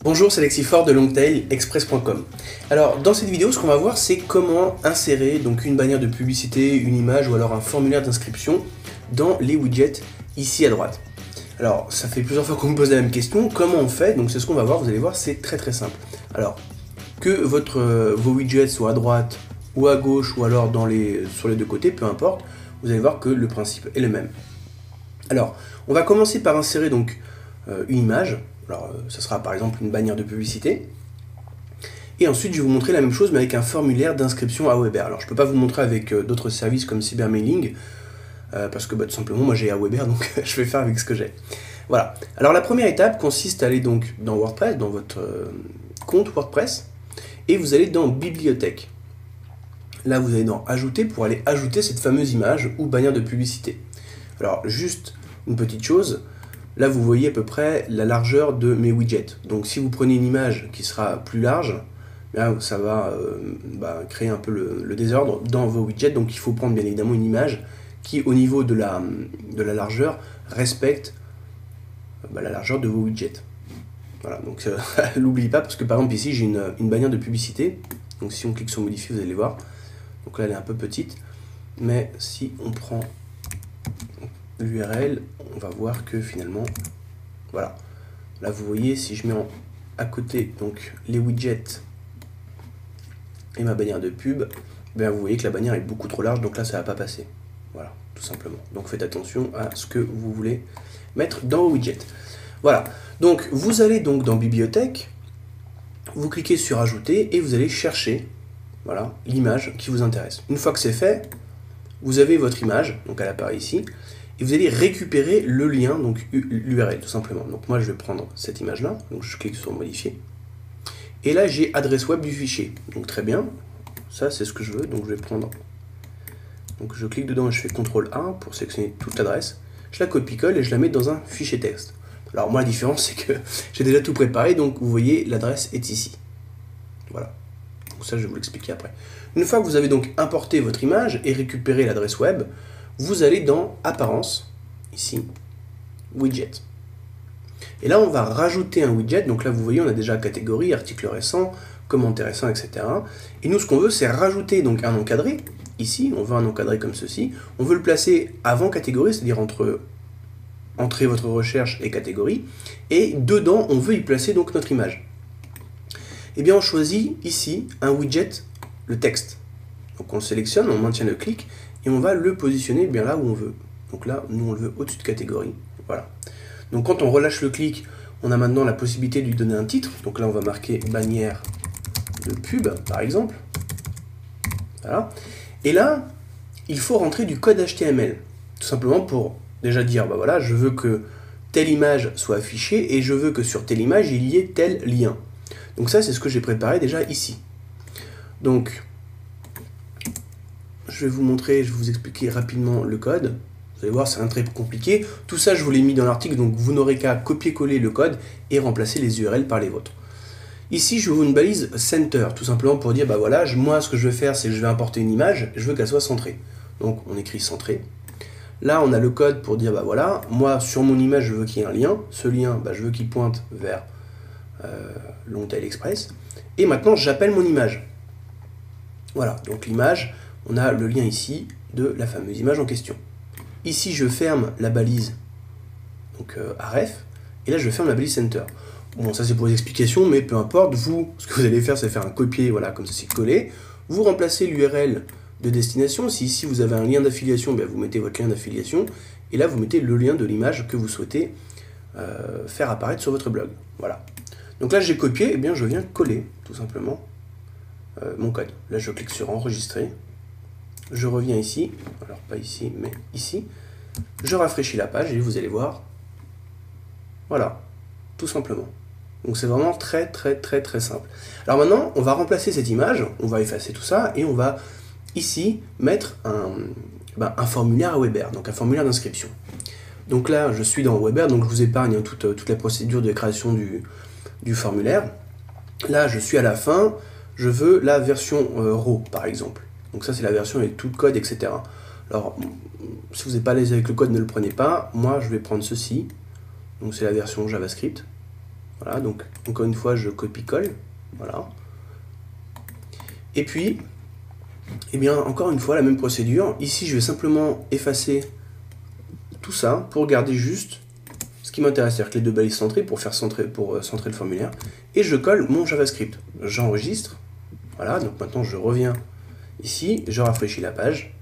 Bonjour, c'est Alexis de longtailexpress.com. Alors, dans cette vidéo, ce qu'on va voir, c'est comment insérer donc une bannière de publicité, une image ou alors un formulaire d'inscription dans les widgets ici à droite. Alors, ça fait plusieurs fois qu'on me pose la même question. Comment on fait? Donc, c'est ce qu'on va voir. Vous allez voir, c'est très simple. Alors, que vos widgets soient à droite ou à gauche ou alors sur les deux côtés, peu importe, vous allez voir que le principe est le même. Alors, on va commencer par insérer donc une image. Alors, ça sera par exemple une bannière de publicité. Et ensuite, je vais vous montrer la même chose, mais avec un formulaire d'inscription Aweber. Alors, je ne peux pas vous montrer avec d'autres services comme Cybermailing, parce que tout simplement, moi j'ai Aweber, donc je vais faire avec ce que j'ai. Voilà. Alors, la première étape consiste à aller donc dans WordPress, dans votre compte WordPress, et vous allez dans Bibliothèque. Là, vous allez dans Ajouter pour aller ajouter cette fameuse image ou bannière de publicité. Alors, juste une petite chose. Là, vous voyez à peu près la largeur de mes widgets. Donc, si vous prenez une image qui sera plus large, là, ça va créer un peu le désordre dans vos widgets. Donc, il faut prendre bien évidemment une image qui, au niveau de la largeur, respecte la largeur de vos widgets. Voilà, donc n'oubliez pas, parce que par exemple ici, j'ai une bannière de publicité. Donc, si on clique sur modifier, vous allez voir. Donc là, elle est un peu petite. Mais si on prend l'URL, on va voir que finalement, voilà. Là, vous voyez, si je mets à côté donc les widgets et ma bannière de pub, vous voyez que la bannière est beaucoup trop large, donc là, ça va pas passer. Voilà, tout simplement. Donc, faites attention à ce que vous voulez mettre dans vos widgets. Voilà. Donc, vous allez donc dans Bibliothèque, vous cliquez sur Ajouter et vous allez chercher, voilà, l'image qui vous intéresse. Une fois que c'est fait, vous avez votre image, donc elle apparaît ici. Et vous allez récupérer le lien, donc l'URL tout simplement. Donc moi je vais prendre cette image-là, donc je clique sur modifier. Et là j'ai adresse web du fichier. Donc très bien, ça c'est ce que je veux, donc je vais prendre. Donc je clique dedans et je fais CTRL-A pour sélectionner toute l'adresse. Je la copie-colle et je la mets dans un fichier texte. Alors moi la différence c'est que j'ai déjà tout préparé, donc vous voyez l'adresse est ici. Voilà. Donc ça je vais vous l'expliquer après. Une fois que vous avez donc importé votre image et récupéré l'adresse web, vous allez dans Apparence, ici, Widget. Et là, on va rajouter un widget. Donc là, vous voyez, on a déjà catégorie, article récent, commentaire récent, etc. Et nous, ce qu'on veut, c'est rajouter donc un encadré. Ici, on veut un encadré comme ceci. On veut le placer avant catégorie, c'est-à-dire entre entrée votre recherche et catégorie. Et dedans, on veut y placer donc notre image. Eh bien, on choisit ici un widget, le texte. Donc on le sélectionne, on maintient le clic. Et on va le positionner bien là où on veut. Donc là, nous on le veut au-dessus de catégorie. Voilà. Donc quand on relâche le clic, on a maintenant la possibilité de lui donner un titre. Donc là, on va marquer bannière de pub, par exemple. Voilà. Et là, il faut rentrer du code HTML. Tout simplement pour déjà dire, voilà, je veux que telle image soit affichée et je veux que sur telle image, il y ait tel lien. Donc ça, c'est ce que j'ai préparé déjà ici. Donc, je vais vous montrer, je vais vous expliquer rapidement le code. Vous allez voir, c'est un très compliqué. Tout ça, je vous l'ai mis dans l'article, donc vous n'aurez qu'à copier-coller le code et remplacer les URL par les vôtres. Ici, je vous une balise center, tout simplement pour dire, voilà, moi, ce que je vais faire, c'est que je vais importer une image, je veux qu'elle soit centrée. Donc, on écrit centré. Là, on a le code pour dire, voilà, moi, sur mon image, je veux qu'il y ait un lien. Ce lien, je veux qu'il pointe vers Longtail Express. Et maintenant, j'appelle mon image. Voilà, donc l'image, on a le lien ici de la fameuse image en question. Ici, je ferme la balise donc href, et là, je ferme la balise center. Bon, ça c'est pour les explications, mais peu importe, vous, ce que vous allez faire, c'est faire un copier, voilà, comme ceci, coller. Vous remplacez l'URL de destination. Si ici, vous avez un lien d'affiliation, vous mettez votre lien d'affiliation, et là, vous mettez le lien de l'image que vous souhaitez faire apparaître sur votre blog. Voilà. Donc là, j'ai copié, et je viens coller, tout simplement, mon code. Là, je clique sur enregistrer. Je reviens ici, alors pas ici, mais ici. Je rafraîchis la page et vous allez voir. Voilà, tout simplement. Donc c'est vraiment très simple. Alors maintenant, on va remplacer cette image, on va effacer tout ça et on va ici mettre un formulaire Aweber, donc un formulaire d'inscription. Donc là, je suis dans Aweber, donc je vous épargne toute la procédure de création du formulaire. Là, je suis à la fin, je veux la version RAW, par exemple. Donc ça, c'est la version avec tout le code, etc. Alors, si vous n'êtes pas à l'aise avec le code, ne le prenez pas. Moi, je vais prendre ceci. Donc c'est la version JavaScript. Voilà, donc encore une fois, je copie-colle. Voilà. Et puis, eh bien, encore une fois, la même procédure. Ici, je vais simplement effacer tout ça pour garder juste ce qui m'intéresse, c'est-à-dire que les deux balises centrées pour centrer le formulaire. Et je colle mon JavaScript. J'enregistre. Voilà, donc maintenant je reviens ici, je rafraîchis la page.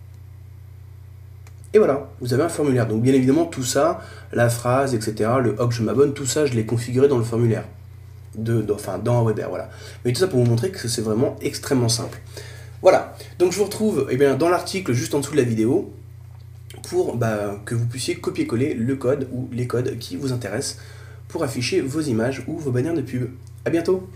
Et voilà, vous avez un formulaire. Donc bien évidemment, tout ça, la phrase, etc., le hop, je m'abonne, tout ça, je l'ai configuré dans le formulaire. Dans Weber, voilà. Mais tout ça pour vous montrer que c'est vraiment extrêmement simple. Voilà, donc je vous retrouve dans l'article juste en dessous de la vidéo pour que vous puissiez copier-coller le code ou les codes qui vous intéressent pour afficher vos images ou vos bannières de pub. A bientôt!